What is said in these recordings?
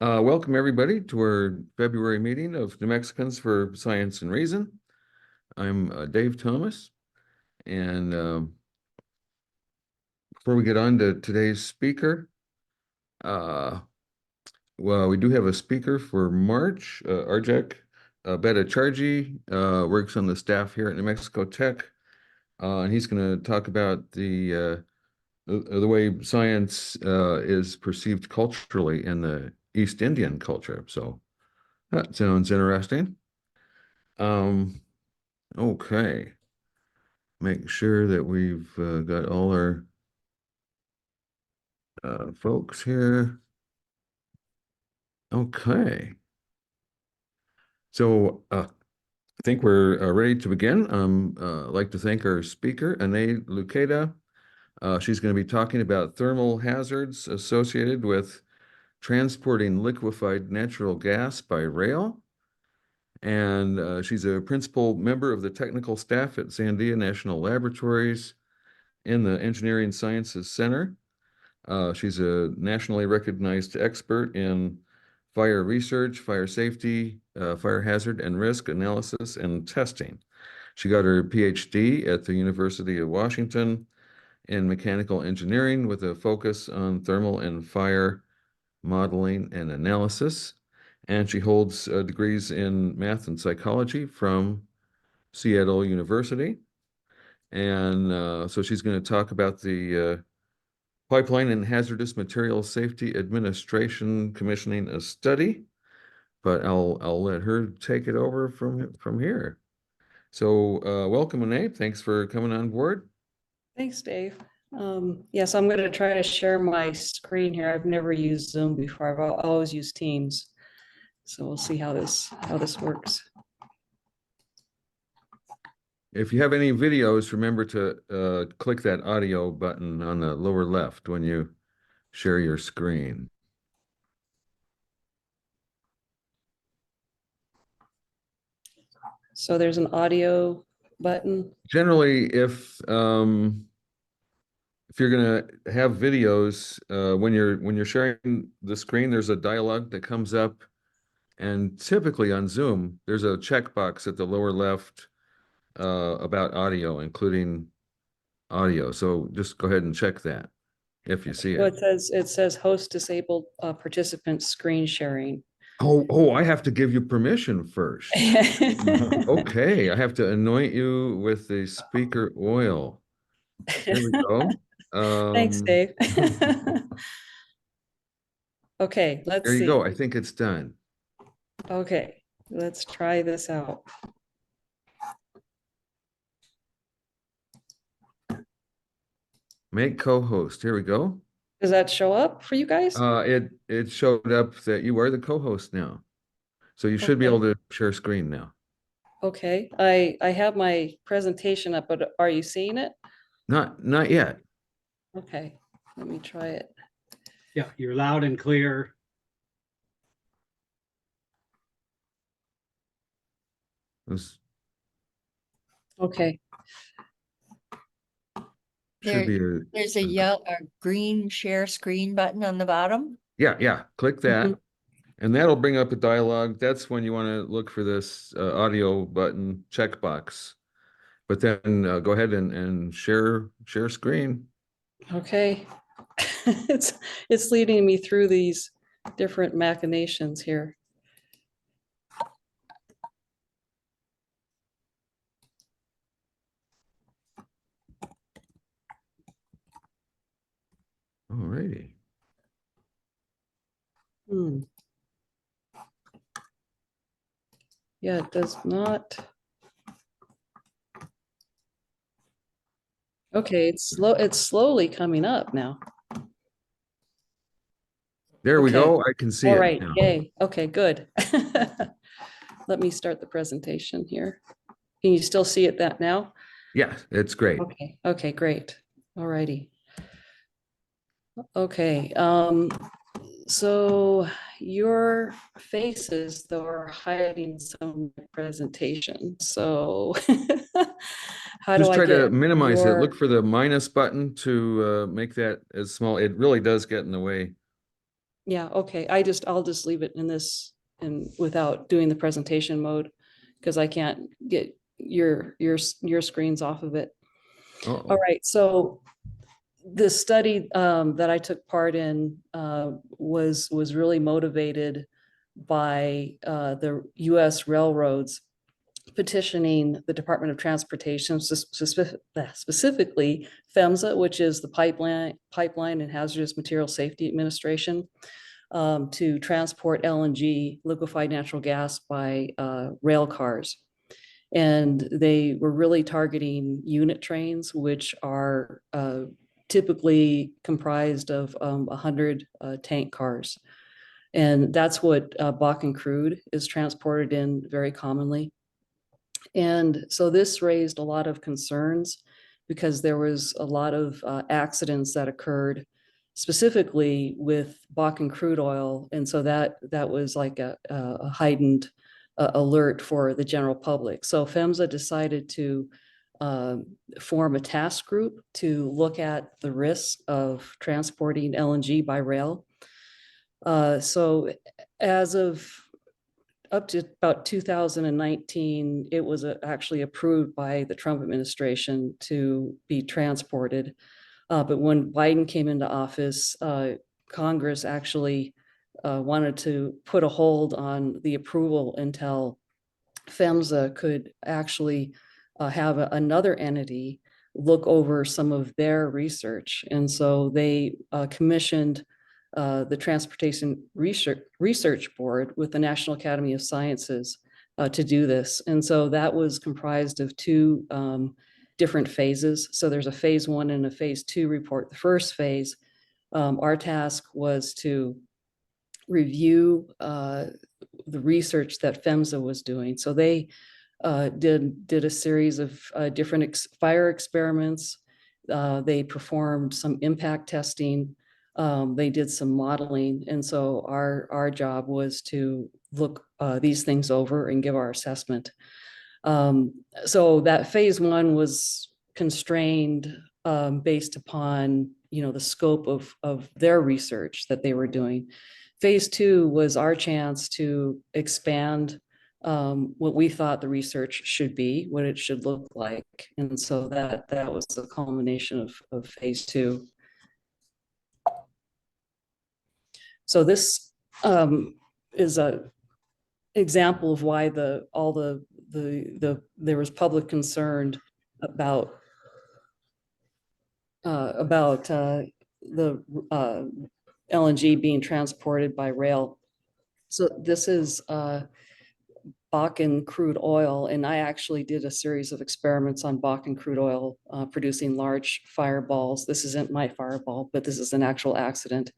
Welcome everybody to our February meeting of New Mexicans for Science and Reason. I'm Dave Thomas, and before we get on to today's speaker, well, we do have a speaker for March. Arjek Bhattacharjee works on the staff here at New Mexico Tech, and he's going to talk about the way science is perceived culturally in the East Indian culture. So that sounds interesting. Okay. Make sure that we've got all our folks here. Okay. So I think we're ready to begin. I'd like to thank our speaker, Anay Luketa. She's going to be talking about thermal hazards associated with transporting liquefied natural gas by rail. And she's a principal member of the technical staff at Sandia National Laboratories in the Engineering Sciences Center. She's a nationally recognized expert in fire research, fire safety, fire hazard and risk analysis and testing. She got her PhD at the University of Washington in mechanical engineering with a focus on thermal and fire modeling and analysis. And she holds degrees in math and psychology from Seattle University. And so she's going to talk about the Pipeline and Hazardous Materials Safety Administration commissioning a study, but I'll let her take it over from here. So welcome, Anay. Thanks for coming on board. Thanks, Dave. Yes, I'm going to try to share my screen here. I've never used Zoom before. I've always used Teams. So we'll see how this works. If you have any videos, remember to click that audio button on the lower left when you share your screen. So there's an audio button. Generally, if you're going to have videos, when you're sharing the screen, there's a dialog that comes up, and typically on Zoom, there's a checkbox at the lower left about audio, including audio. So just go ahead and check that if you see Well, it. it says host disabled participant screen sharing. Oh, I have to give you permission first. Okay, I have to anoint you with the speaker oil. Here we go. Thanks, Dave. Okay, let's There you see. go. I think it's done. Okay, let's try this out. Make co-host. Here we go. Does that show up for you guys? It showed up that you are the co-host now. So you should be able to share screen now. Okay, I have my presentation up, but are you seeing it? Not yet. Okay, let me try it. Yeah, you're loud and clear. Okay. There's a green share screen button on the bottom. Yeah. Click that. And that'll bring up a dialog. That's when you want to look for this audio button checkbox. But then go ahead and share screen. Okay. It's leading me through these different machinations here. All righty. Yeah, it does not. Okay, it's slowly coming up now. There we go. I can see it. All right, now. yay. Okay, good. Let me start the presentation here. Can you still see it that now? Yeah, it's great. Okay, great. All righty. Okay, so your faces though are hiding some presentation. So how Just do I try to get minimize it. Look for the minus button to make that as small. It really does get in the way. Yeah, okay. I'll just leave it in this and without doing the presentation mode because I can't get your screens off of it. Uh-oh. All right, so the study that I took part in was really motivated by the U.S. railroads petitioning the Department of Transportation, specifically PHMSA, which is the Pipeline and Hazardous Material Safety Administration, to transport LNG, liquefied natural gas, by rail cars. And they were really targeting unit trains, which are typically comprised of 100 tank cars. And that's what Bakken crude is transported in very commonly. And so this raised a lot of concerns because there was a lot of accidents that occurred specifically with Bakken crude oil. And so that was like a heightened alert for the general public. So PHMSA decided to form a task group to look at the risks of transporting LNG by rail. So as of up to about 2019, it was actually approved by the Trump administration to be transported. But when Biden came into office, Congress actually wanted to put a hold on the approval until PHMSA could actually have another entity look over some of their research. And so they commissioned the Transportation Research Board with the National Academy of Sciences to do this. And so that was comprised of two different phases. So there's a phase 1 and a phase 2 report. The first phase, our task was to review the research that PHMSA was doing. So they did a series of different fire experiments. They performed some impact testing. They did some modeling. And so our job was to look these things over and give our assessment. So that phase 1 was constrained based upon, the scope of their research that they were doing. Phase 2 was our chance to expand what we thought the research should be, what it should look like. And so that was the culmination of phase 2. So this is a example of why there was public concern about the LNG being transported by rail. So this is Bakken crude oil, and I actually did a series of experiments on Bakken crude oil producing large fireballs. This isn't my fireball, but this is an actual accident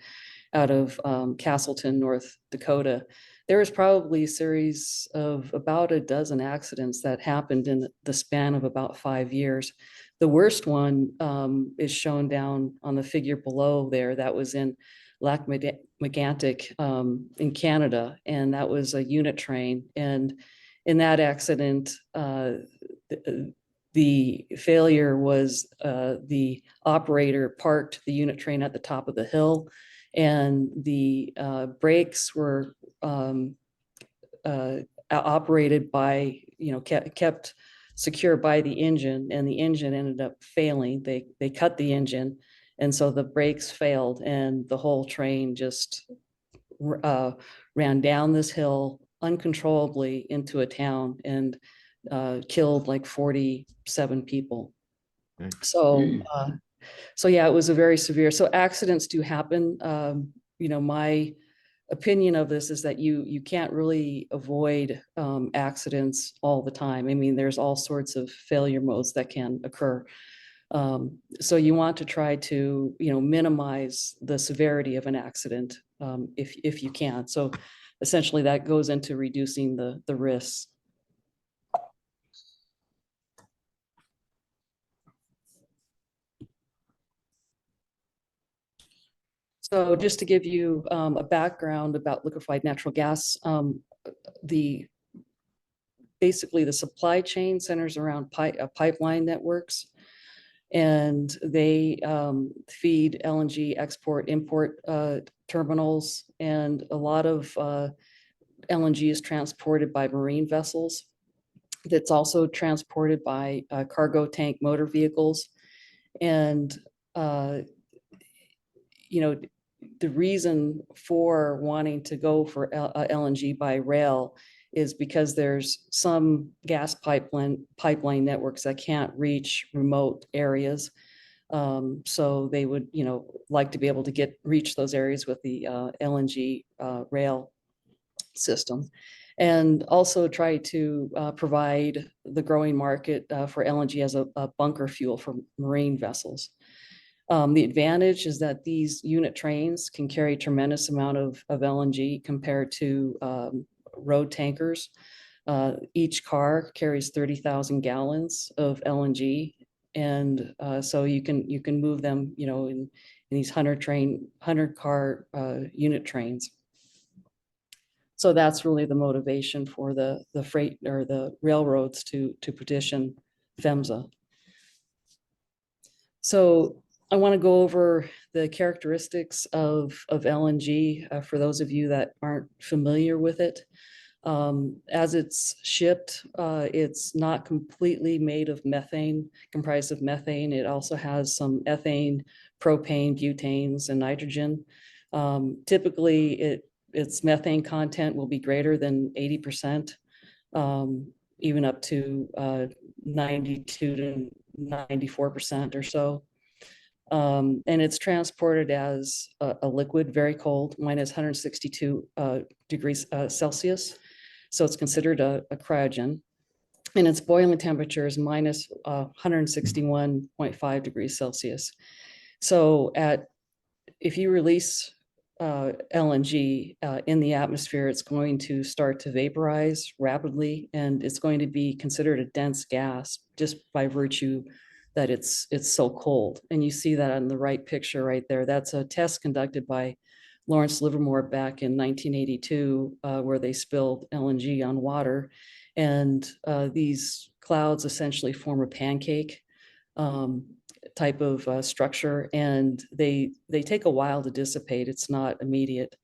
out of Castleton, North Dakota. There was probably a series of about a dozen accidents that happened in the span of about 5 years. The worst one is shown down on the figure below there. That was in Lac-Mégantic in Canada, and that was a unit train. And in that accident, the failure was the operator parked the unit train at the top of the hill, and the brakes were operated by, kept secure by the engine, and the engine ended up failing. They cut the engine, and so the brakes failed, and the whole train just ran down this hill uncontrollably into a town and killed like 47 people. Okay. So yeah, it was a very severe. So accidents do happen. My opinion of this is that you can't really avoid accidents all the time. I mean, there's all sorts of failure modes that can occur. So you want to try to, minimize the severity of an accident if you can. So essentially that goes into reducing the risks. So just to give you a background about liquefied natural gas, basically the supply chain centers around pipeline networks. And they feed LNG export import terminals, and a lot of LNG is transported by marine vessels. That's also transported by cargo tank motor vehicles. And you know, the reason for wanting to go for LNG by rail is because there's some gas pipeline networks that can't reach remote areas. So they would, like to be able to reach those areas with the LNG rail system, and also try to provide the growing market for LNG as a bunker fuel for marine vessels. The advantage is that these unit trains can carry a tremendous amount of LNG compared to road tankers. Each car carries 30,000 gallons of LNG. And so you can move them, in these 100 car unit trains. So that's really the motivation for the freight or the railroads to petition PHMSA. So I want to go over the characteristics of LNG for those of you that aren't familiar with it. As it's shipped, it's not completely made of methane, comprised of methane. It also has some ethane, propane, butanes, and nitrogen. Typically, its methane content will be greater than 80%, even up to 92 to 94% or so. And it's transported as a liquid, very cold, minus 162 degrees Celsius. So it's considered a cryogen. And its boiling temperature is minus 161.5 degrees Celsius. So if you release LNG in the atmosphere, it's going to start to vaporize rapidly, and it's going to be considered a dense gas just by virtue that it's so cold. And you see that on the right picture right there. That's a test conducted by Lawrence Livermore back in 1982, where they spilled LNG on water. And these clouds essentially form a pancake type of structure, and they take a while to dissipate. It's not immediate.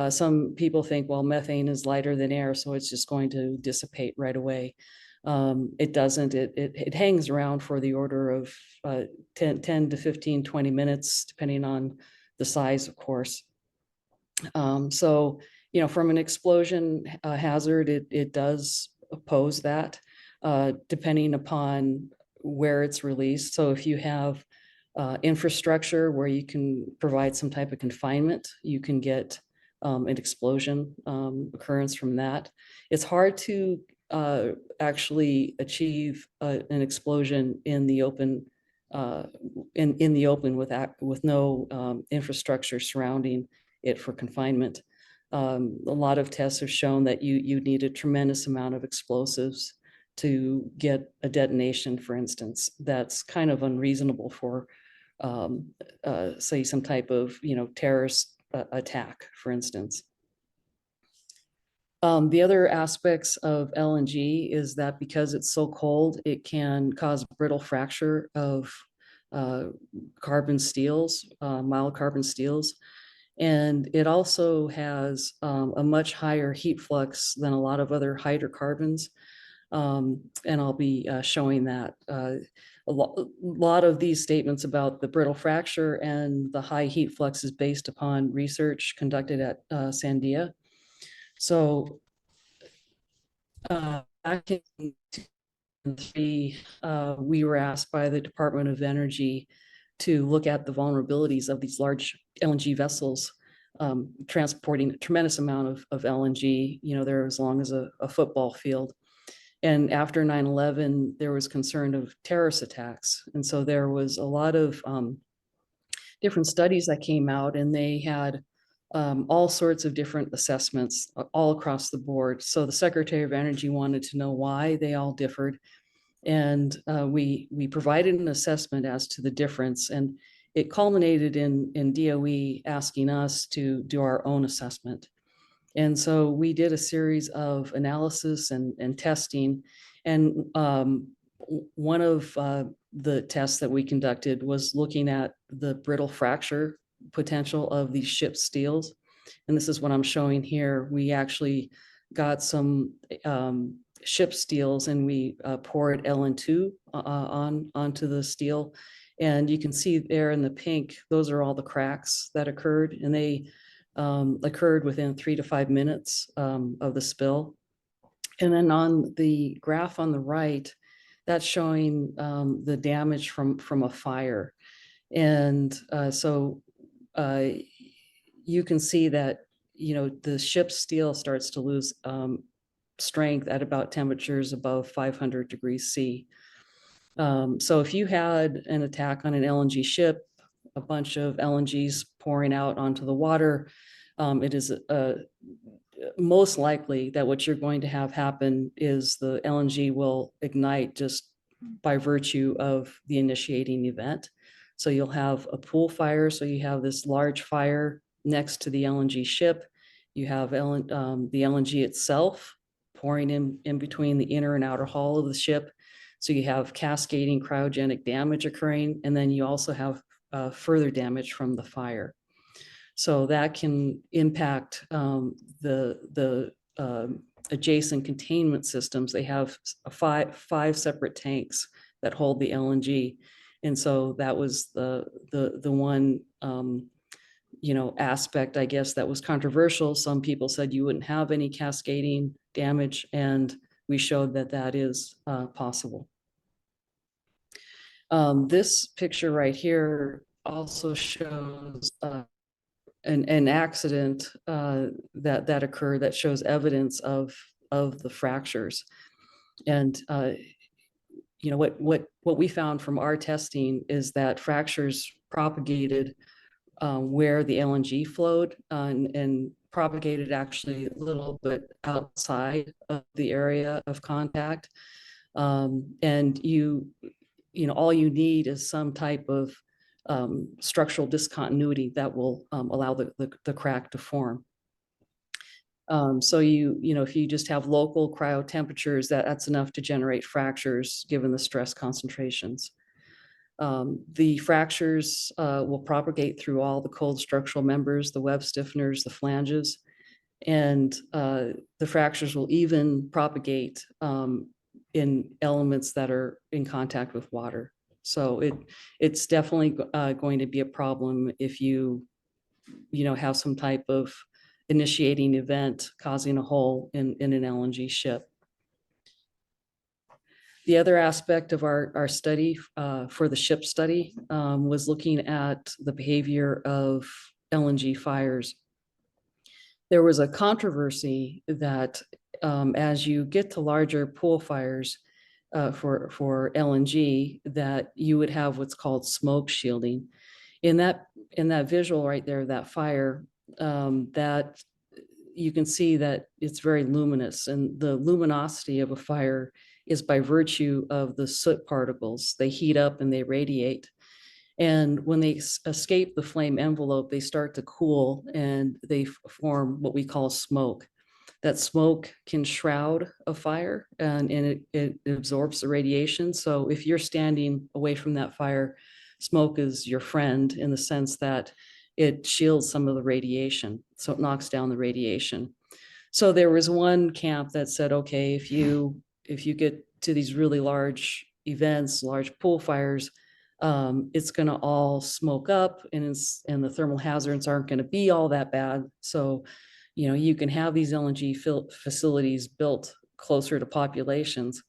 Some people think, well, methane is lighter than air, so it's just going to dissipate right away. It doesn't. It hangs around for the order of 10 to 15, 20 minutes, depending on the size, of course. So, from an explosion hazard, it does pose that, depending upon where it's released. So if you have infrastructure where you can provide some type of confinement, you can get an explosion occurrence from that. It's hard to actually achieve an explosion in the open, in the open with no infrastructure surrounding it for confinement. A lot of tests have shown that you need a tremendous amount of explosives to get a detonation, for instance. That's kind of unreasonable for, say, some type of terrorist attack, for instance. The other aspects of LNG is that because it's so cold, it can cause brittle fracture of carbon steels, mild carbon steels. And it also has a much higher heat flux than a lot of other hydrocarbons. And I'll be showing that. A lot of these statements about the brittle fracture and the high heat flux is based upon research conducted at Sandia. So back in 2003, we were asked by the Department of Energy to look at the vulnerabilities of these large LNG vessels transporting a tremendous amount of LNG. They're as long as a football field. And after 9/11, there was concern of terrorist attacks. And so there was a lot of different studies that came out, and they had all sorts of different assessments all across the board. So the Secretary of Energy wanted to know why they all differed. And we provided an assessment as to the difference. And it culminated in DOE asking us to do our own assessment. And so we did a series of analysis and testing. And one of the tests that we conducted was looking at the brittle fracture potential of these ship steels. And this is what I'm showing here. We actually got some ship steels and we poured LN2 onto the steel. And you can see there in the pink, those are all the cracks that occurred, and they occurred within 3 to 5 minutes of the spill. And then on the graph on the right, that's showing the damage from a fire. And so you can see that, the ship steel starts to lose strength at about temperatures above 500 degrees C. So if you had an attack on an LNG ship, a bunch of LNGs pouring out onto the water, it is most likely that what you're going to have happen is the LNG will ignite just by virtue of the initiating event. So you'll have a pool fire. So you have this large fire next to the LNG ship. You have the LNG itself pouring in between the inner and outer hull of the ship. So you have cascading cryogenic damage occurring, and then you also have further damage from the fire. So that can impact the adjacent containment systems. They have five separate tanks that hold the LNG. And so that was the one aspect, I guess, that was controversial. Some people said you wouldn't have any cascading damage, and we showed that that is possible. This picture right here also shows an accident that occurred that shows evidence of the fractures. And what we found from our testing is that fractures propagated where the LNG flowed and propagated actually a little bit outside of the area of contact. And all you need is some type of structural discontinuity that will allow the crack to form. So if you just have local cryo temperatures, that's enough to generate fractures given the stress concentrations. The fractures will propagate through all the cold structural members, the web stiffeners, the flanges, and the fractures will even propagate in elements that are in contact with water. So it's definitely going to be a problem if you have some type of initiating event causing a hole in an LNG ship. The other aspect of our study for the ship study was looking at the behavior of LNG fires. There was a controversy that as you get to larger pool fires for LNG, that you would have what's called smoke shielding. In that visual right there, that fire, that you can see that it's very luminous, and the luminosity of a fire is by virtue of the soot particles. They heat up and they radiate. And when they escape the flame envelope, they start to cool and they form what we call smoke. That smoke can shroud a fire and it absorbs the radiation. So if you're standing away from that fire, smoke is your friend in the sense that it shields some of the radiation. So it knocks down the radiation. So there was one camp that said, okay, if you get to these really large events, large pool fires, it's going to all smoke up, and the thermal hazards aren't going to be all that bad. So, you can have these LNG facilities built closer to populations.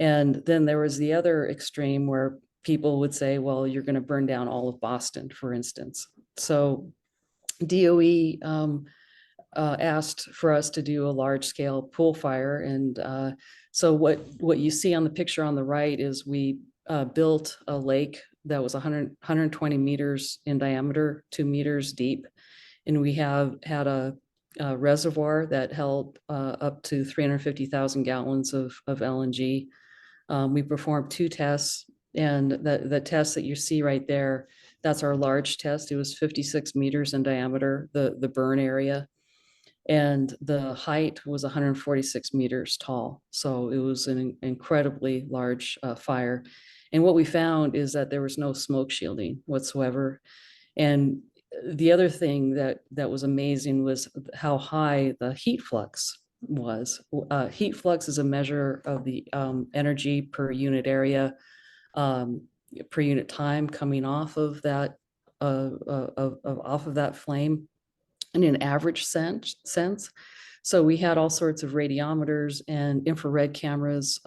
And then there was the other extreme where people would say, well, you're going to burn down all of Boston, for instance. So DOE asked for us to do a large scale pool fire. And so what you see on the picture on the right is we built a lake that was 120 meters in diameter, 2 meters deep. And we had a reservoir that held up to 350,000 gallons of LNG. We performed 2 tests, and the test that you see right there, that's our large test. It was 56 meters in diameter, the burn area. And the height was 146 meters tall. So it was an incredibly large fire. And what we found is that there was no smoke shielding whatsoever. And the other thing that was amazing was how high the heat flux was. Heat flux is a measure of the energy per unit area, per unit time coming off of that off of that flame in an average sense. So we had all sorts of radiometers and infrared cameras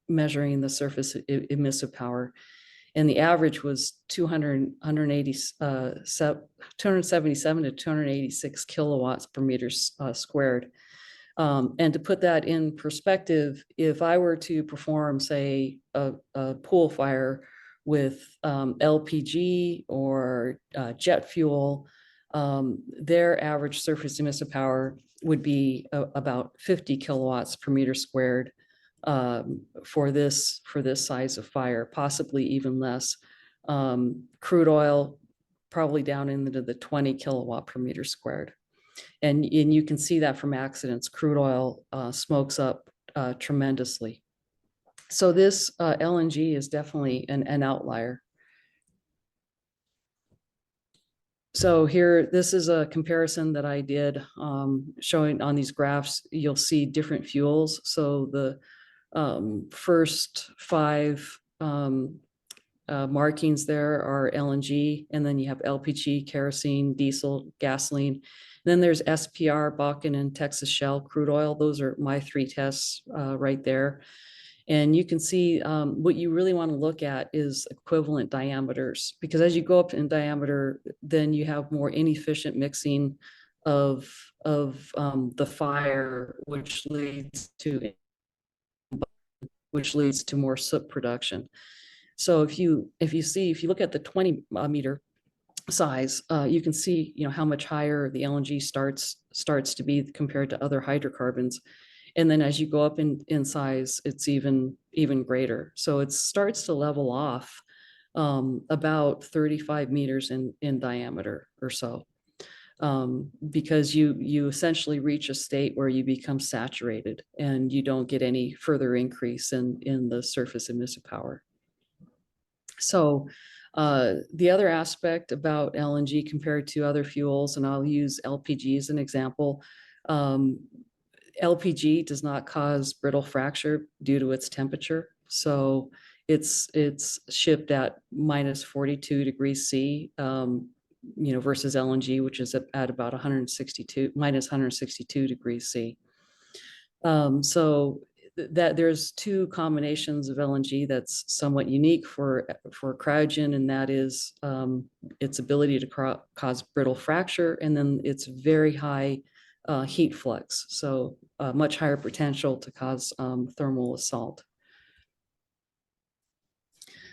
measuring the surface emissive power. And the average was 277 to 286 kilowatts per meter squared. And to put that in perspective, if I were to perform, say, a pool fire with LPG or jet fuel, their average surface emissive power would be about 50 kilowatts per meter squared for this size of fire, possibly even less. Crude oil, probably down into the 20 kilowatt per meter squared. And you can see that from accidents. Crude oil smokes up tremendously. So this LNG is definitely an outlier. So here, this is a comparison that I did showing on these graphs. You'll see different fuels. So the first 5 markings there are LNG, and then you have LPG, kerosene, diesel, gasoline. Then there's SPR, Bakken, and Texas Shell crude oil. Those are my 3 tests right there. And you can see what you really want to look at is equivalent diameters, because as you go up in diameter, then you have more inefficient mixing of the fire, which leads to more soot production. So if you look at the 20 meter size, you can see how much higher the LNG starts to be compared to other hydrocarbons. And then as you go up in size, it's even greater. So it starts to level off about 35 meters in diameter or so, because you essentially reach a state where you become saturated and you don't get any further increase in the surface emissive power. So the other aspect about LNG compared to other fuels, and I'll use LPG as an example, LPG does not cause brittle fracture due to its temperature. So it's shipped at minus 42 degrees C, versus LNG, which is at about minus 162 degrees C. So that there's 2 combinations of LNG that's somewhat unique for cryogen, and that is its ability to cause brittle fracture, and then its very high heat flux, so much higher potential to cause thermal assault.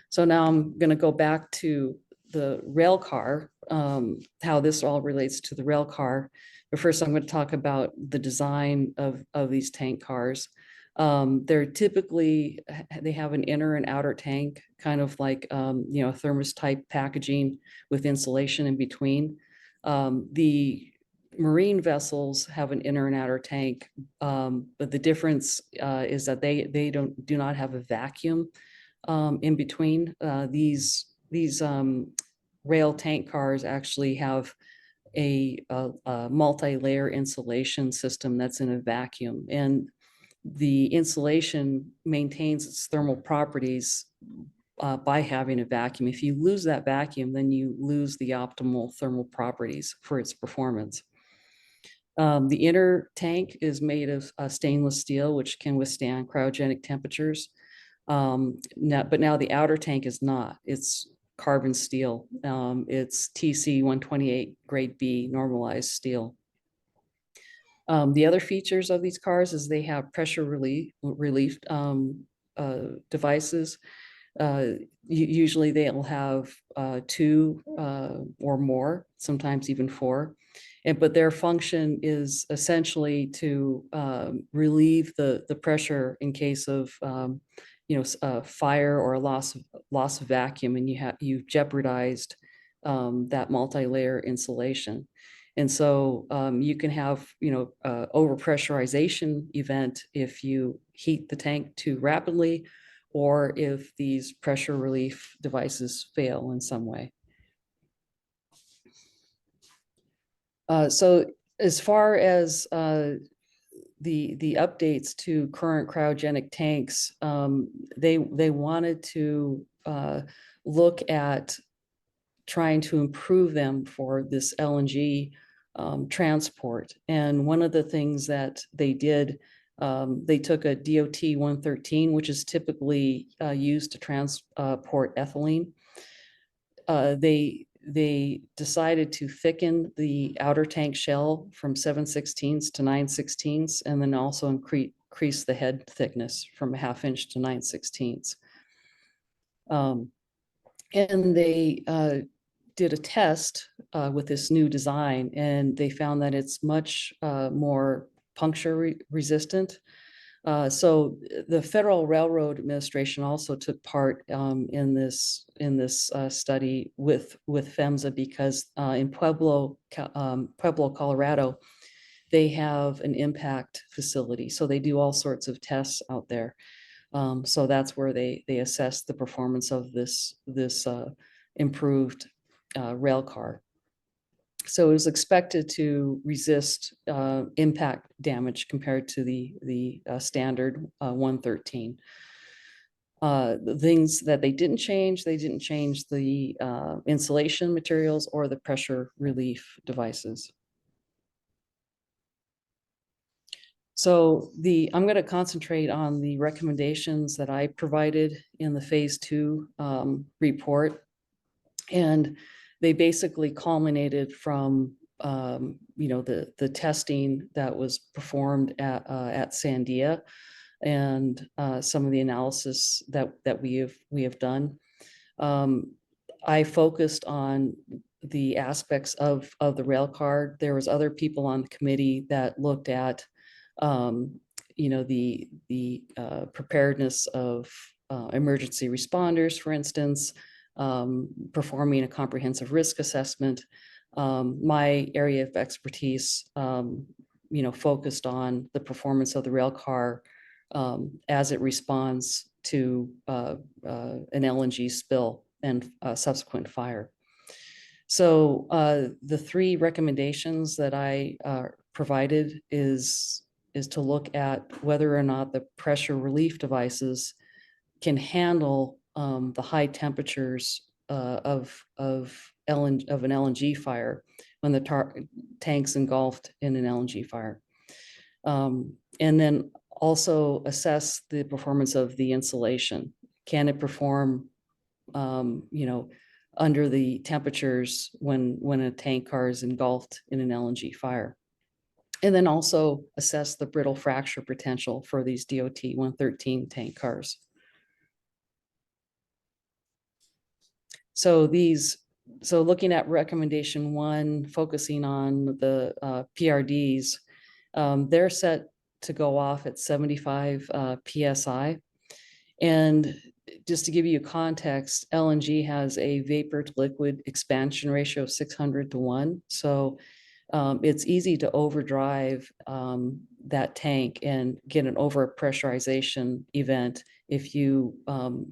So now I'm going to go back to the rail car, how this all relates to the rail car. But first, I'm going to talk about the design of these tank cars. They're typically, they have an inner and outer tank, kind of like thermos type packaging with insulation in between. The marine vessels have an inner and outer tank, but the difference is that they do not have a vacuum in between. These rail tank cars actually have a multi-layer insulation system that's in a vacuum, and the insulation maintains its thermal properties by having a vacuum. If you lose that vacuum, then you lose the optimal thermal properties for its performance. The inner tank is made of stainless steel, which can withstand cryogenic temperatures. But now the outer tank is not. It's carbon steel. It's TC 128 grade B normalized steel. The other features of these cars is they have pressure relief devices. Usually they'll have 2 or more, sometimes even 4. But their function is essentially to relieve the pressure in case of fire or a loss of vacuum, and you've jeopardized that multi-layer insulation. And so you can have, overpressurization event if you heat the tank too rapidly, or if these pressure relief devices fail in some way. So as far as the updates to current cryogenic tanks, they wanted to look at trying to improve them for this LNG transport. And one of the things that they did, they took a DOT 113, which is typically used to transport ethylene. They decided to thicken the outer tank shell from 7/16 to 9/16, and then also increase the head thickness from 1/2 inch to 9/16. And they did a test with this new design, and they found that it's much more puncture resistant. So the Federal Railroad Administration also took part in this study with PHMSA, because in Pueblo, Colorado, they have an impact facility. So they do all sorts of tests out there. So that's where they assess the performance of this improved rail car. So it was expected to resist impact damage compared to the standard 113. The things that they didn't change the insulation materials or the pressure relief devices. So I'm going to concentrate on the recommendations that I provided in the phase 2 report. And they basically culminated from the testing that was performed at Sandia, and some of the analysis that we have done. I focused on the aspects of the rail car. There was other people on the committee that looked at the preparedness of emergency responders, for instance, performing a comprehensive risk assessment. My area of expertise, focused on the performance of the rail car as it responds to an LNG spill and subsequent fire. So the 3 recommendations that I provided is to look at whether or not the pressure relief devices can handle the high temperatures of an LNG fire when the tank's engulfed in an LNG fire. And then also assess the performance of the insulation. Can it perform, under the temperatures when a tank car is engulfed in an LNG fire? And then also assess the brittle fracture potential for these DOT 113 tank cars. So looking at recommendation 1, focusing on the PRDs, they're set to go off at 75 PSI. And just to give you context, LNG has a vapor to liquid expansion ratio of 600 to 1. So it's easy to overdrive that tank and get an overpressurization event if you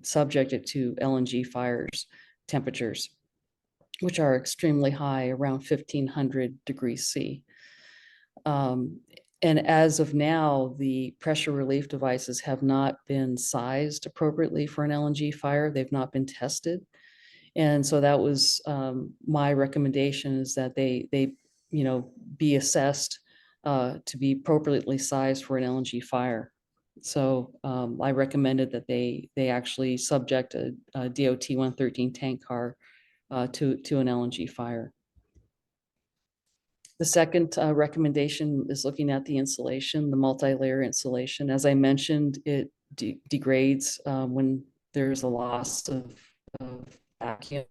subject it to LNG fires temperatures, which are extremely high, around 1500 degrees C. And as of now, the pressure relief devices have not been sized appropriately for an LNG fire. They've not been tested. And so that was my recommendation, is that they be assessed to be appropriately sized for an LNG fire. So I recommended that they actually subject a DOT 113 tank car to an LNG fire. The second recommendation is looking at the insulation, the multi-layer insulation. As I mentioned, it degrades when there's a loss of vacuum.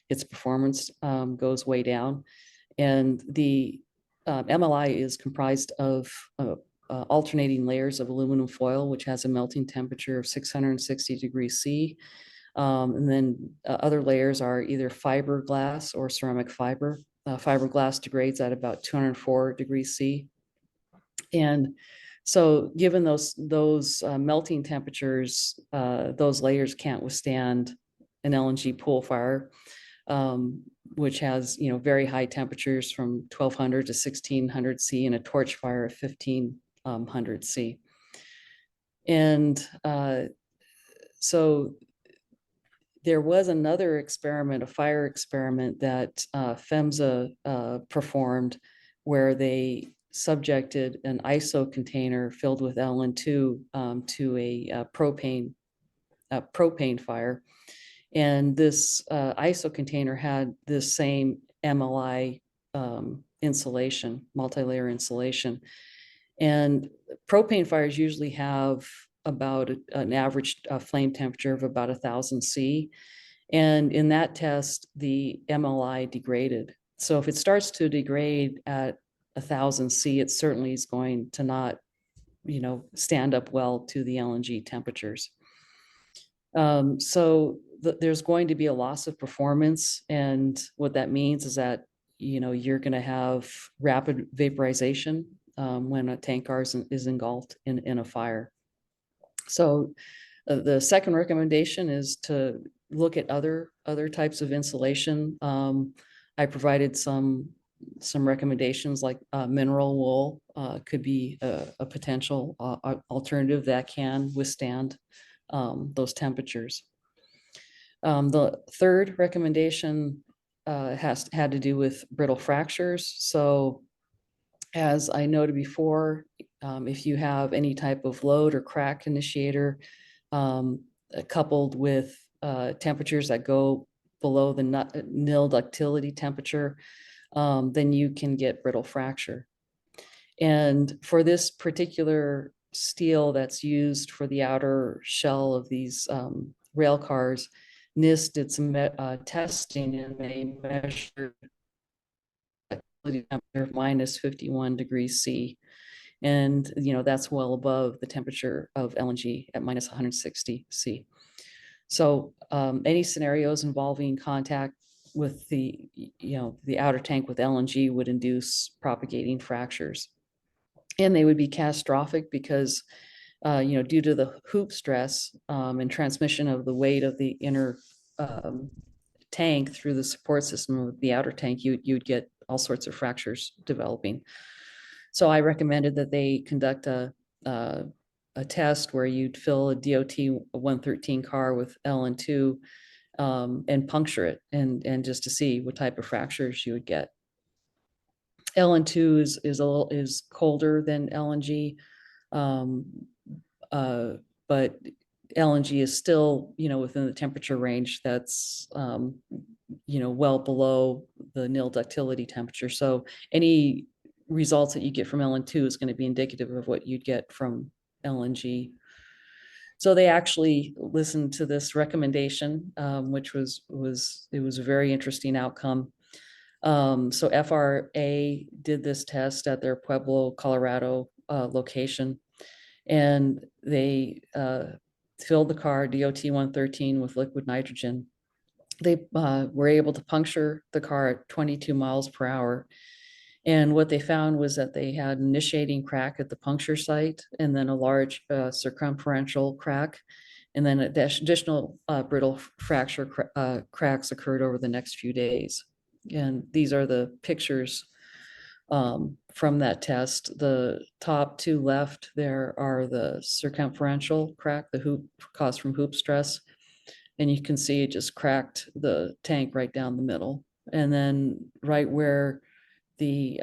Its performance goes way down. And the MLI is comprised of alternating layers of aluminum foil, which has a melting temperature of 660 degrees C. And then other layers are either fiberglass or ceramic fiber. Fiberglass degrades at about 204 degrees C. And so given those melting temperatures, those layers can't withstand an LNG pool fire, which has, very high temperatures from 1200 to 1600 C and a torch fire of 1500 C. And so there was another experiment, a fire experiment that PHMSA performed, where they subjected an ISO container filled with LN2 to a propane fire. And this ISO container had this same MLI insulation, multi-layer insulation. And propane fires usually have about an average flame temperature of about 1000 C. And in that test, the MLI degraded. So if it starts to degrade at 1000 C, it certainly is going to not, stand up well to the LNG temperatures. So there's going to be a loss of performance. And what that means is that, you're going to have rapid vaporization when a tank car is engulfed in a fire. So the second recommendation is to look at other types of insulation. I provided some recommendations, like mineral wool could be a potential alternative that can withstand those temperatures. The third recommendation had to do with brittle fractures. So as I noted before, if you have any type of load or crack initiator coupled with temperatures that go below the nil ductility temperature, then you can get brittle fracture. And for this particular steel that's used for the outer shell of these rail cars, NIST did some testing, and they measured temperature minus 51 degrees C. And, that's well above the temperature of LNG at minus 160 C. So any scenarios involving contact with the outer tank with LNG would induce propagating fractures. And they would be catastrophic because, due to the hoop stress and transmission of the weight of the inner tank through the support system of the outer tank, you'd get all sorts of fractures developing. So I recommended that they conduct a test where you'd fill a DOT 113 car with LN2 and puncture it, and just to see what type of fractures you would get. LN2 is colder than LNG, but LNG is still, within the temperature range that's, well below the nil ductility temperature. So any results that you get from LN2 is going to be indicative of what you'd get from LNG. So they actually listened to this recommendation, which was a very interesting outcome. So FRA did this test at their Pueblo, Colorado location, and they filled the car DOT 113 with liquid nitrogen. They were able to puncture the car at 22 miles per hour. And what they found was that they had an initiating crack at the puncture site, and then a large circumferential crack, and then additional brittle fracture cracks occurred over the next few days. And these are the pictures from that test. The top two left there are the circumferential crack, the hoop caused from hoop stress. And you can see it just cracked the tank right down the middle. And then right where the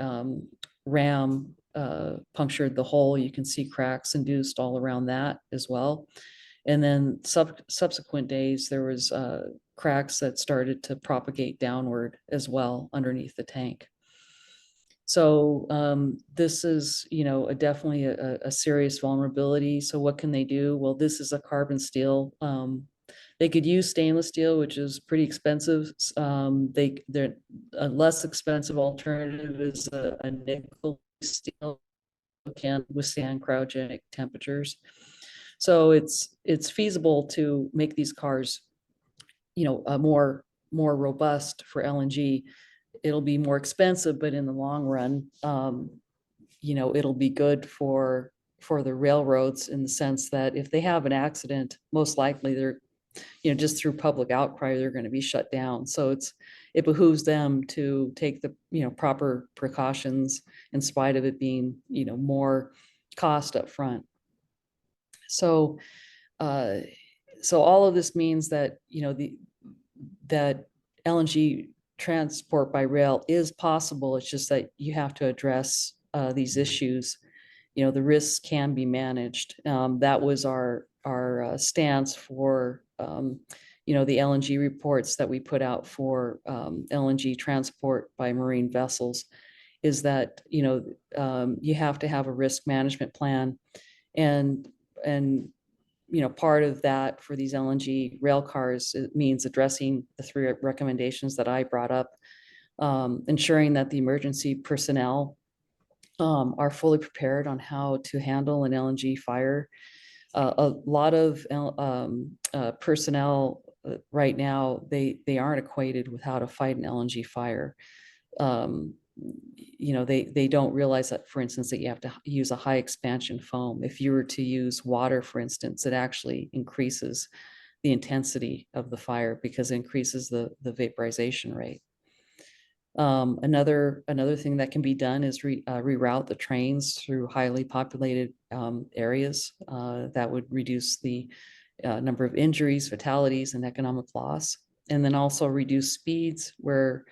ram punctured the hole, you can see cracks induced all around that as well. And then subsequent days, there was cracks that started to propagate downward as well underneath the tank. So this is, definitely a serious vulnerability. So what can they do? Well, this is a carbon steel. They could use stainless steel, which is pretty expensive. They're a less expensive alternative is a nickel steel, can withstand cryogenic temperatures. So it's feasible to make these cars more robust for LNG. It'll be more expensive, but in the long run, it'll be good for the railroads in the sense that if they have an accident, most likely they're, just through public outcry, they're going to be shut down. So it behooves them to take the, proper precautions in spite of it being, more cost up front. So, so all of this means that, that LNG transport by rail is possible. It's just that you have to address these issues. The risks can be managed. That was our stance for the LNG reports that we put out for LNG transport by marine vessels, is that you have to have a risk management plan, and part of that for these LNG rail cars, it means addressing the 3 recommendations that I brought up, ensuring that the emergency personnel are fully prepared on how to handle an LNG fire. A lot of personnel right now, they aren't acquainted with how to fight an LNG fire. They don't realize that, for instance, that you have to use a high expansion foam. If you were to use water, for instance, it actually increases the intensity of the fire because it increases the vaporization rate. Another thing that can be done is reroute the trains through highly populated areas. That would reduce the number of injuries, fatalities, and economic loss. And then also reduce speeds where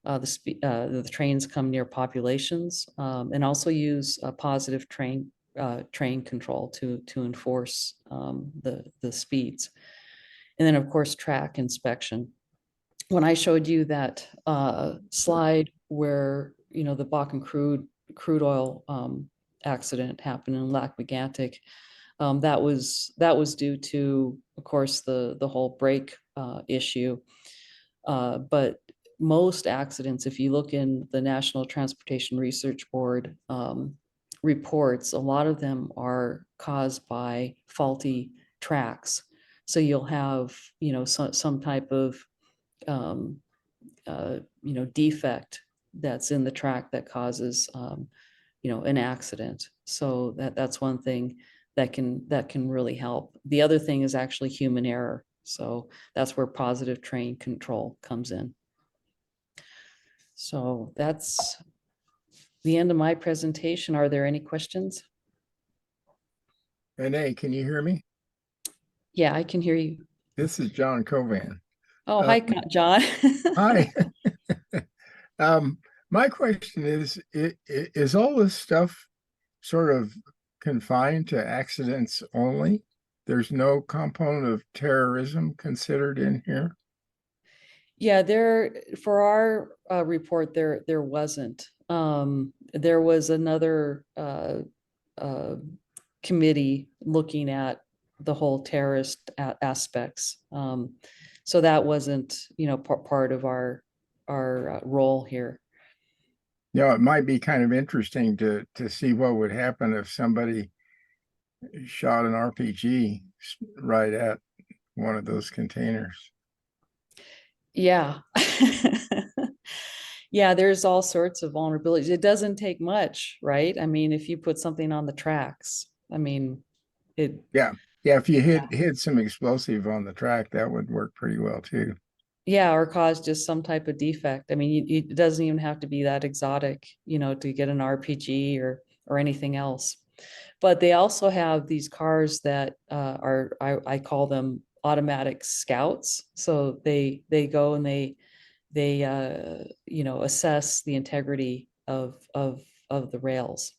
the trains come near populations, and also use a positive train control to enforce the speeds. And then, of course, track inspection. When I showed you that slide where the Bakken crude oil accident happened in Lac Mégantic, that was due to, of course, the whole brake issue. But most accidents, if you look in the National Transportation Research Board reports, a lot of them are caused by faulty tracks. So you'll have, some type of, defect that's in the track that causes, an accident. So that's one thing that can really help. The other thing is actually human error. So that's where positive train control comes in. So that's the end of my presentation. Are there any questions? Anay, can you hear me? Yeah, I can hear you. This is John Covan. Oh, hi, John. Hi. My question is all this stuff sort of confined to accidents only? There's no component of terrorism considered in here? Yeah, for our report, there wasn't. There was another committee looking at the whole terrorist aspects. So that wasn't, part of our role here. It might be kind of interesting to see what would happen if somebody shot an RPG right at one of those containers. Yeah. Yeah, there's all sorts of vulnerabilities. It doesn't take much, right? I mean, if you put something on the tracks, I mean, Yeah, if you hit some explosive on the track, that would work pretty well too. Yeah, or cause just some type of defect. I mean, it doesn't even have to be that exotic, to get an RPG or anything else. But they also have these cars that I call them automatic scouts. So they go and they assess the integrity of the rails.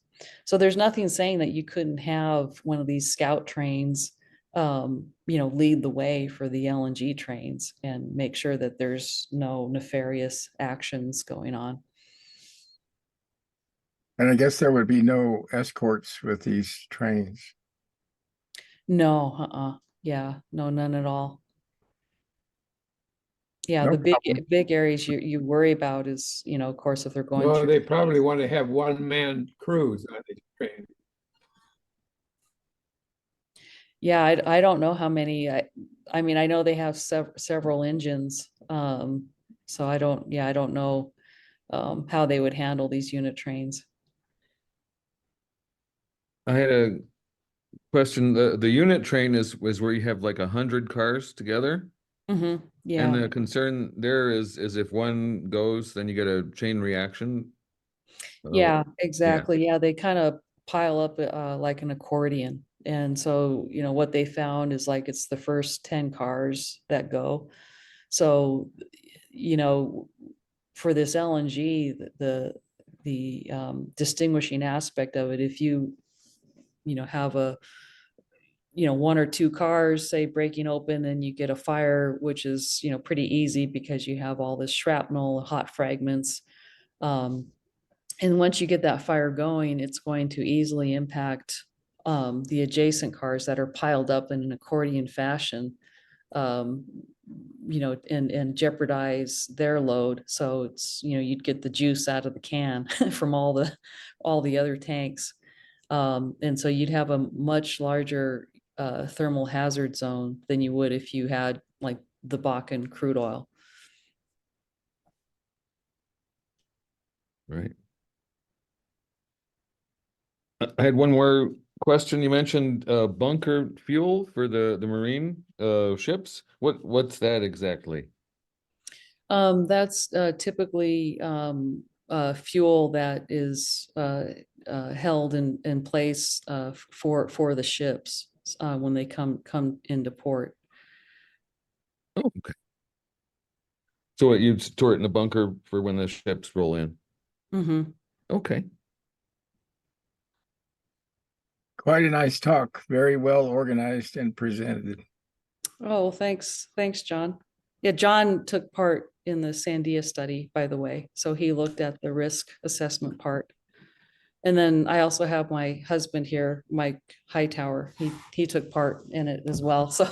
So there's nothing saying that you couldn't have one of these scout trains lead the way for the LNG trains and make sure that there's no nefarious actions going on. And I guess there would be no escorts with these trains. No, yeah, no, none at all. Yeah, No the big areas you worry about is, of course, if they're going Well, through. they probably want to have one-man crews on the train. Yeah, I don't know how many. I mean, I know they have several engines. So I don't know how they would handle these unit trains. I had a question. The unit train was where you have like 100 cars together. And Yeah, the concern there is if one goes, then you get a chain reaction. yeah, Oh, exactly. Yeah, they kind of pile up like an accordion. And so, what they found is like it's the first 10 cars that go. So, you know, for this LNG, the distinguishing aspect of it, if have one or two cars, say, breaking open, and you get a fire, which is, pretty easy because you have all this shrapnel, hot fragments. Um, and once you get that fire going, it's going to easily impact the adjacent cars that are piled up in an accordion fashion, um, and jeopardize their load. So it's, you'd get the juice out of the can from all the other tanks. And so you'd have a much larger thermal hazard zone than you would if you had like the Bakken crude oil. right. I had one more question. You mentioned bunker fuel for the marine ships. What's that exactly? That's typically fuel that is held in place for the ships when they come into port. Oh, okay. So you'd store it in a bunker for when the ships roll in. Mhm. Okay. Quite a nice talk, very well organized and presented. Oh, thanks, John. Yeah, John took part in the Sandia study, by the way, so he looked at the risk assessment part. And then I also have my husband here, Mike Hightower. He took part in it as well. So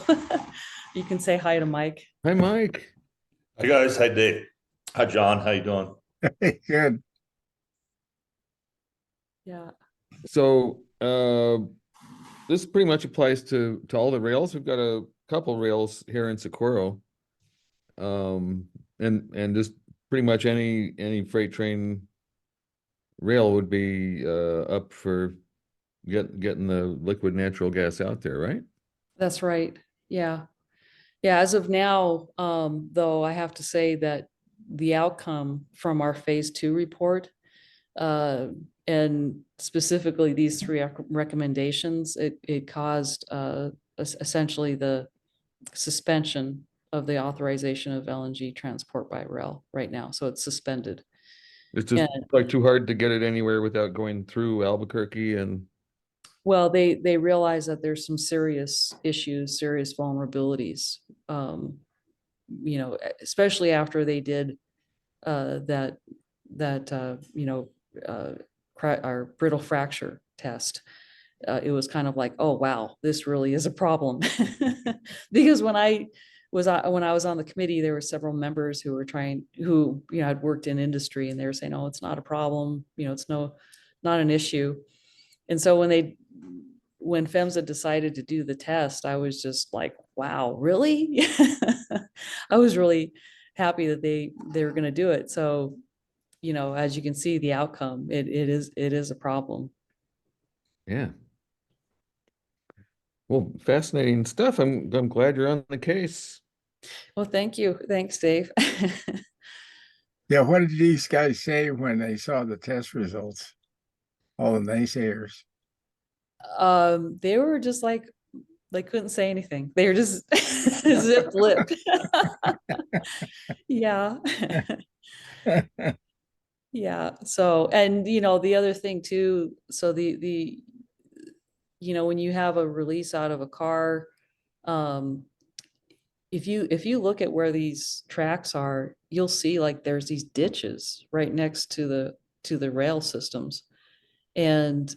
you can say hi to Mike. Hi, Mike. Hi guys, hi Dave. Hi John, how you doing? Good. Yeah. So this pretty much applies to all the rails. We've got a couple rails here in Socorro. And just pretty much any freight train rail would be up for getting the liquid natural gas out there, right? That's right. Yeah. Yeah. As of now, though, I have to say that the outcome from our phase 2 report, uh, and specifically these 3 recommendations, it caused essentially the suspension of the authorization of LNG transport by rail right now. So it's suspended. It's just And like too hard to get it anywhere without going through Albuquerque and well, they realize that there's some serious issues, serious vulnerabilities. Especially after they did that our brittle fracture test. It was kind of like, oh wow, this really is a problem. Because when I was on the committee, there were several members who had worked in industry, and they were saying, oh, it's not a problem, it's not an issue. And so when PHMSA decided to do the test, I was just like, wow, really? I was really happy that they were going to do it. So, as you can see, the outcome, it is a problem. yeah. Well, fascinating stuff. I'm glad you're on the case. Well, thank you. Thanks, Dave. Yeah, what did these guys say when they saw the test results? All the naysayers. They were just like, they couldn't say anything. They were just zip lipped. Yeah. Yeah. So, and the other thing too, so when you have a release out of a car, if you look at where these tracks are, you'll see like there's these ditches right next to the rail systems. And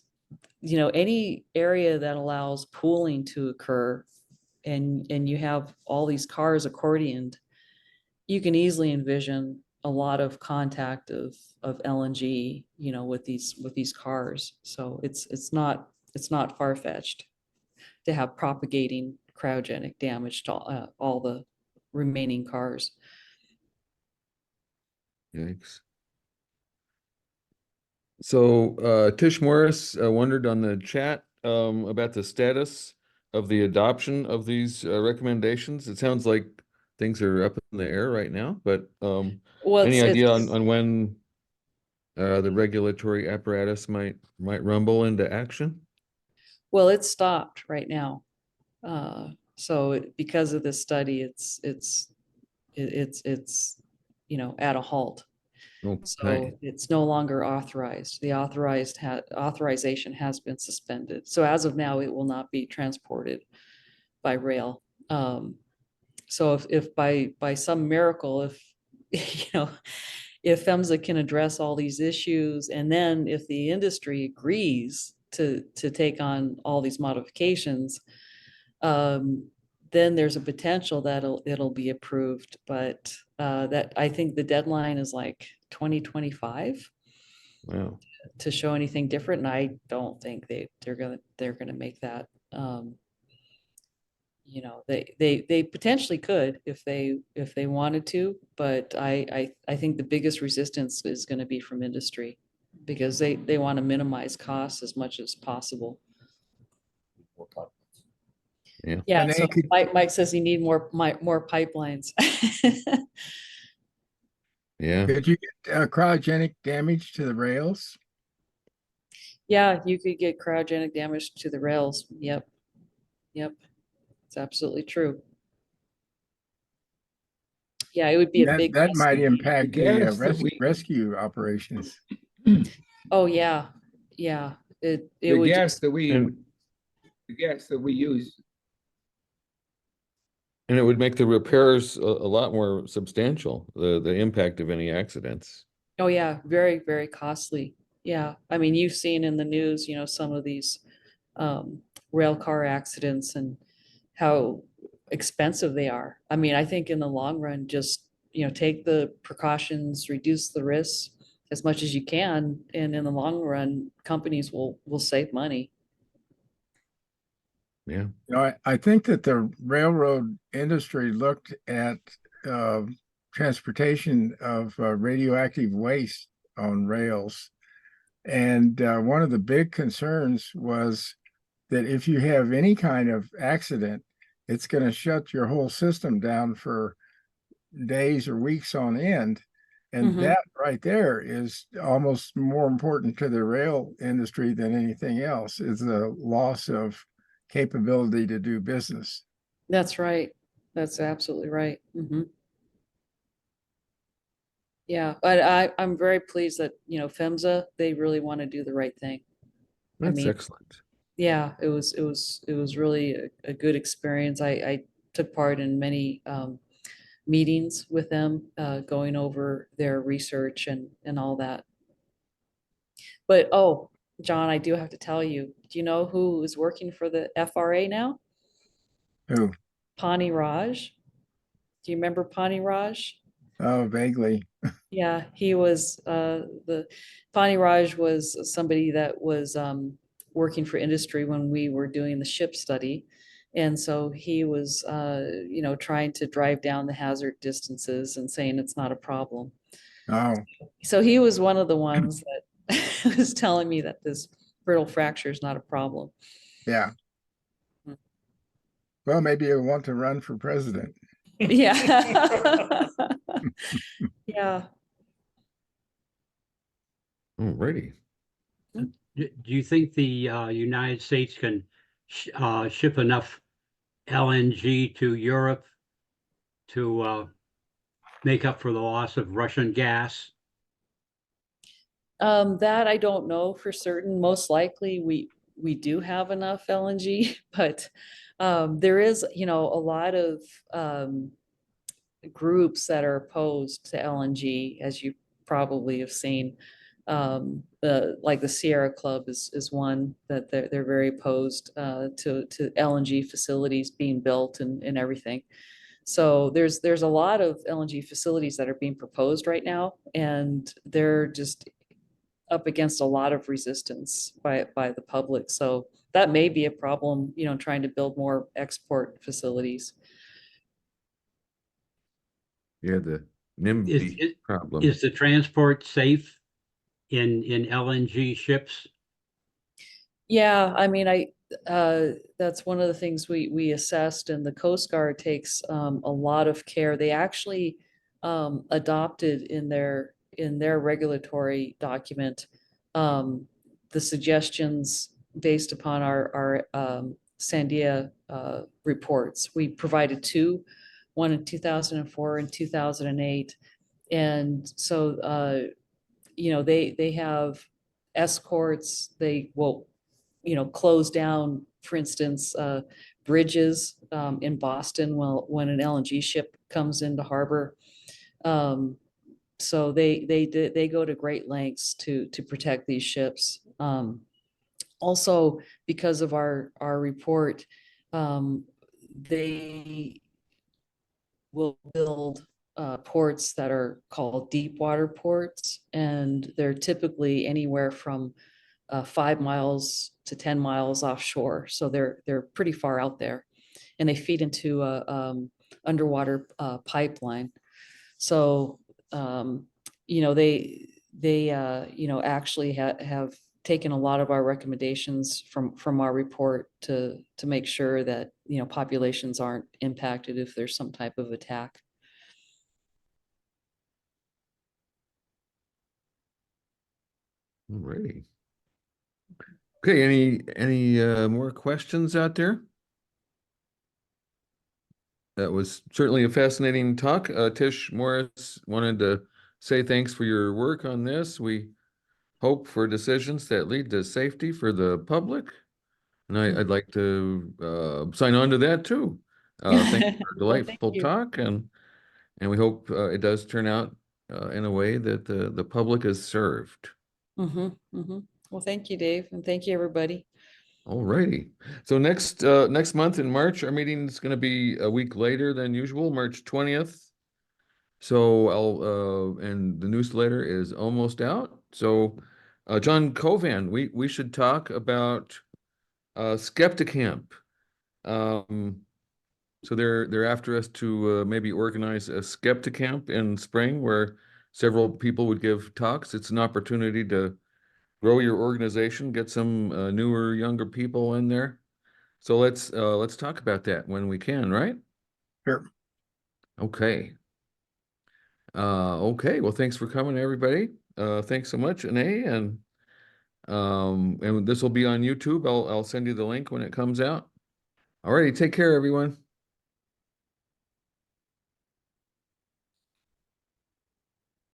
any area that allows pooling to occur, and you have all these cars accordioned, you can easily envision a lot of contact of LNG, with these cars. So it's not far-fetched to have propagating cryogenic damage to all the remaining cars. Yikes. So Tish Morris wondered on the chat about the status of the adoption of these recommendations. It sounds like things are up in the air right now, but Well, any idea on when the regulatory apparatus might rumble into action? well, it's stopped right now. So because of this study, it's at a halt. Okay. So it's no longer authorized. The authorization has been suspended. So as of now, it will not be transported by rail. So if by some miracle, if if PHMSA can address all these issues, and then if the industry agrees to take on all these modifications, then there's a potential that it'll be approved. But that I think the deadline is like 2025 Wow. to show anything different, and I don't think they're gonna make that. They potentially could if they wanted to, but I think the biggest resistance is going to be from industry, because they want to minimize costs as much as possible. Yeah. Yeah, And so they could, Mike says you need more pipelines. Yeah. could you get cryogenic damage to the rails? Yeah, you could get cryogenic damage to the rails. Yep. It's absolutely true. Yeah, it would be a That big that mess. might impact the gas that we- rescue operations. Oh, yeah. It The would gas that we, And the gas that we use, it would make the repairs a lot more substantial, the impact of any accidents. Oh, yeah, very, very costly. Yeah, I mean, you've seen in the news, some of these rail car accidents and how expensive they are. I mean, I think in the long run, just, take the precautions, reduce the risks as much as you can, and in the long run, companies will save money. Yeah. I think that the railroad industry looked at transportation of radioactive waste on rails. And one of the big concerns was that if you have any kind of accident, it's going to shut your whole system down for days or weeks on end. And Mhm. that right there is almost more important to the rail industry than anything else, is the loss of capability to do business. That's right. That's absolutely right. Yeah, but I'm very pleased that, PHMSA, they really want to do the right thing. That's mean, excellent. Yeah, it was really a good experience. I took part in many meetings with them, going over their research and all that. But oh, John, I do have to tell you, do you know who is working for the FRA now? Who? Pani Raj. Do you remember Pani Raj? Oh, vaguely. Yeah, he was the Pani Raj was somebody that was working for industry when we were doing the ship study. And so he was, trying to drive down the hazard distances and saying it's not a problem. Oh, So he was one of the ones that was telling me that this brittle fracture is not a problem. yeah. Well, maybe you'll want to run for president. Yeah. Yeah. Alrighty. do you think the United States can ship enough LNG to Europe to make up for the loss of Russian gas? That I don't know for certain. Most likely we do have enough LNG, but there is, a lot of groups that are opposed to LNG, as you probably have seen. Like the Sierra Club is one that they're very opposed to LNG facilities being built and everything. So there's a lot of LNG facilities that are being proposed right now, and they're just up against a lot of resistance by the public. So that may be a problem, trying to build more export facilities. Yeah, the Is, NIMBY is, problem. is the transport safe in LNG ships? Yeah, I mean, that's one of the things we assessed, and the Coast Guard takes a lot of care. They actually adopted in their regulatory document the suggestions based upon our Sandia reports. We provided two, one in 2004 and 2008. And so they have escorts. They will close down, for instance, bridges in Boston when an LNG ship comes into harbor. So they go to great lengths to protect these ships. Also, because of our report, they will build ports that are called deep water ports, and they're typically anywhere from 5 miles to 10 miles offshore. So they're pretty far out there, and they feed into a underwater pipeline. So they actually have taken a lot of our recommendations from our report to make sure that populations aren't impacted if there's some type of attack. Alrighty. Okay, any more questions out there? That was certainly a fascinating talk. Tish Morris wanted to say thanks for your work on this. We hope for decisions that lead to safety for the public. And I'd like to sign on to that too. Thank you for a Well, thank delightful you. talk, and we hope it does turn out in a way that the public is served. Well, thank you, Dave, and thank you, everybody. All righty. So next month in March, our meeting is going to be a week later than usual, March 20th. So and the newsletter is almost out. So John Covan, we should talk about Skepticamp. So they're after us to maybe organize a Skepticamp in spring where several people would give talks. It's an opportunity to grow your organization, get some newer, younger people in there. So let's talk about that when we can, right? Sure. Okay. Okay. Well, thanks for coming, everybody. Thanks so much, Anay, and this will be on YouTube. I'll send you the link when it comes out. All righty. Take care, everyone.